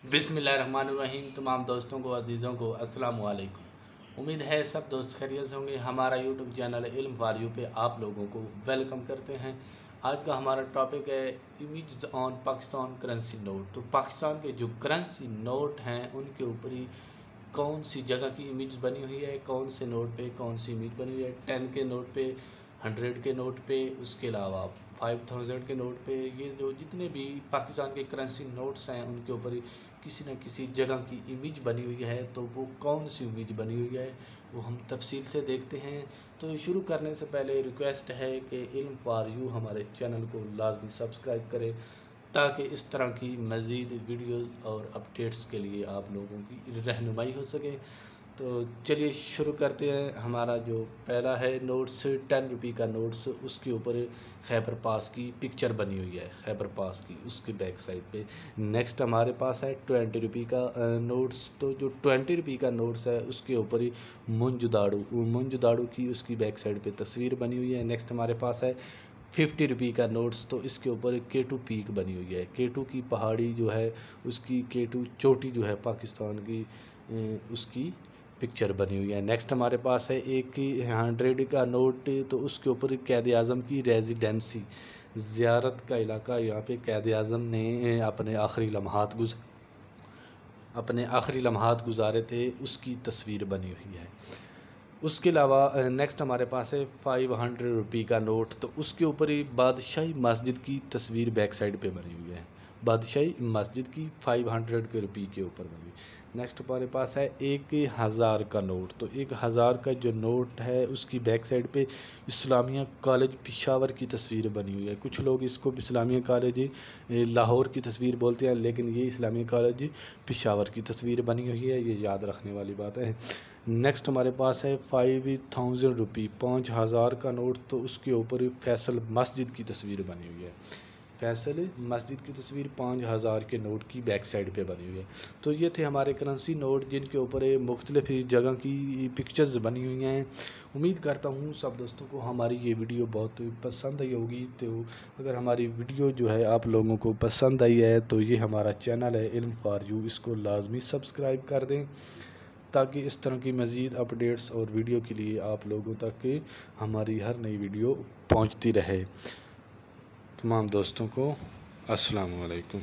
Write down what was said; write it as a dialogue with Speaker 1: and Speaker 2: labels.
Speaker 1: बिस्मिल्लाहिर्रहमानिर्रहीम। तमाम दोस्तों को, अजीज़ों को अस्सलाम वालेकुम। उम्मीद है सब दोस्त खैरियत से होंगे। हमारा यूट्यूब चैनल इल्म फॉर यू पे आप लोगों को वेलकम करते हैं। आज का हमारा टॉपिक है image on Pakistan currency note. तो पाकिस्तान के जो करेंसी नोट हैं उनके ऊपर ही कौन सी जगह की इमेज बनी हुई है, कौन से नोट पे कौन सी इमेज बनी हुई है। 10 के नोट पे, 100 के नोट पे, उसके अलावा 5000 के नोट पे, ये जो जितने भी पाकिस्तान के करेंसी नोट्स हैं उनके ऊपर किसी न किसी जगह की इमेज बनी हुई है। तो वो कौन सी इमेज बनी हुई है वो हम तफसील से देखते हैं। तो शुरू करने से पहले रिक्वेस्ट है कि इल्म फॉर यू हमारे चैनल को लाजमी सब्सक्राइब करें ताकि इस तरह की मज़ीद वीडियोज़ और अपडेट्स के लिए आप लोगों की रहनुमाई हो सके। तो चलिए शुरू करते हैं। हमारा जो पहला है नोट्स, 10 रुपये का नोट्स, उसके ऊपर खैबर पास की पिक्चर बनी हुई है, खैबर पास की, उसके बैक साइड पे। नेक्स्ट हमारे पास है 20 रुपये का नोट्स। तो जो 20 रुपये का नोट्स है उसके ऊपर ही मुंजुदाड़ू की उसकी बैक साइड पे तस्वीर बनी हुई है। नेक्स्ट हमारे पास है 50 रुपये का नोट्स। तो इसके ऊपर केटू पीक बनी हुई है, केटू की पहाड़ी जो है उसकी, केटू चोटी जो है पाकिस्तान की, उसकी पिक्चर बनी हुई है। नेक्स्ट हमारे पास है एक 100 का नोट। तो उसके ऊपर कैद आज़म की रेजिडेंसी, ज़ियारत का इलाका, यहाँ पे कैद आज़म ने अपने आखिरी लम्हात गुजारे थे, उसकी तस्वीर बनी हुई है। उसके अलावा नेक्स्ट हमारे पास है 500 रुपये का नोट। तो उसके ऊपर ही बादशाही मस्जिद की तस्वीर बैक साइड पे बनी हुई है, बादशाही मस्जिद की 500 के रुपये के ऊपर बनी हुई। नेक्स्ट हमारे पास है 1000 का नोट। तो 1000 का जो नोट है उसकी बैक साइड पे इस्लामिया कॉलेज पेशावर की तस्वीर बनी हुई है। कुछ लोग इसको इस्लामिया कॉलेज लाहौर की तस्वीर बोलते हैं, लेकिन ये इस्लामिया कॉलेज पेशावर की तस्वीर बनी हुई है, ये याद रखने वाली बात है। नेक्स्ट हमारे पास है 5000 रुपये, 5000 का नोट। तो उसके ऊपर फैसल मस्जिद की तस्वीर बनी हुई है, फैसल मस्जिद की तस्वीर 5000 के नोट की बैक साइड पे बनी हुई है। तो ये थे हमारे करेंसी नोट जिनके ऊपर मुख्तलिफ जगह की पिक्चर्स बनी हुई हैं। उम्मीद करता हूँ सब दोस्तों को हमारी ये वीडियो बहुत पसंद आई होगी। तो अगर हमारी वीडियो जो है आप लोगों को पसंद आई है तो ये हमारा चैनल है इल्म फॉर यू, इसको लाजमी सब्सक्राइब कर दें ताकि इस तरह की मज़ीद अपडेट्स और वीडियो के लिए आप लोगों तक हमारी हर नई वीडियो पहुंचती रहे। तमाम दोस्तों को अस्सलाम वालेकुम।